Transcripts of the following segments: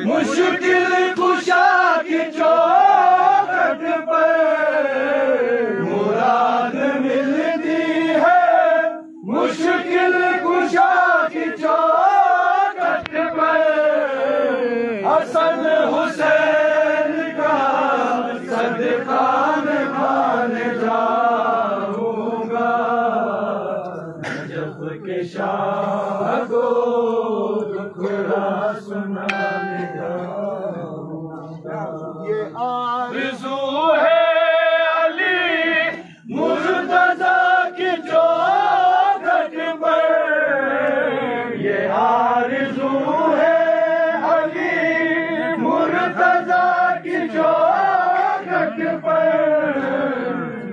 मुश्किल कुशा की चौखट पर मुराद मिलती है। मुश्किल कुशा की चौखट पर हसन हुसैन का सदका निभाने जाऊंगा। नजफ के शाह को टुकड़ा सुनाने जाऊंगा। ये आरज़ू है अली मुर्तज़ा की चौखट पर। ये आरज़ू है अली मुर्तज़ा की चौखट पर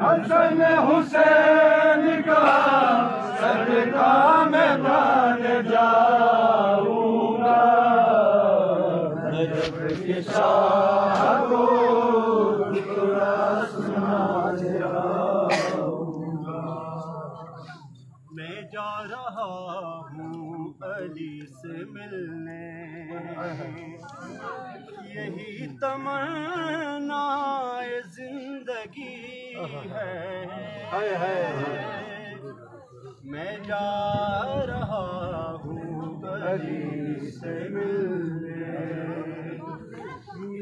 हसन हुसैन का सदका मैदान जाऊंगा। नजफ के शाह को टुकड़ा सुनाने जाऊंगा। मैं जा रहा हूँ अली से मिलने, यही तमन्ना जिंदगी है। मैं जा रहा हूँ अली से मिलने,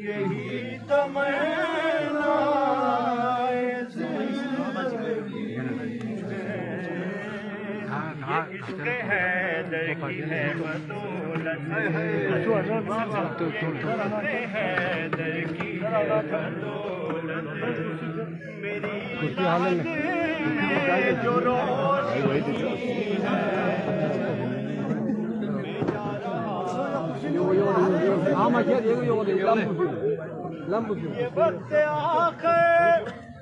यही तमन्ना जिंदगी है। इश्क़ है दर की है बदौलत, है दर की है बदौलत। मेरी जो रोशनी है, मैं जा रहा हूँ। ये वक्त आखिर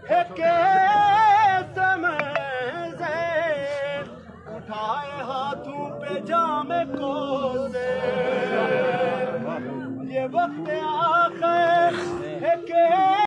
है के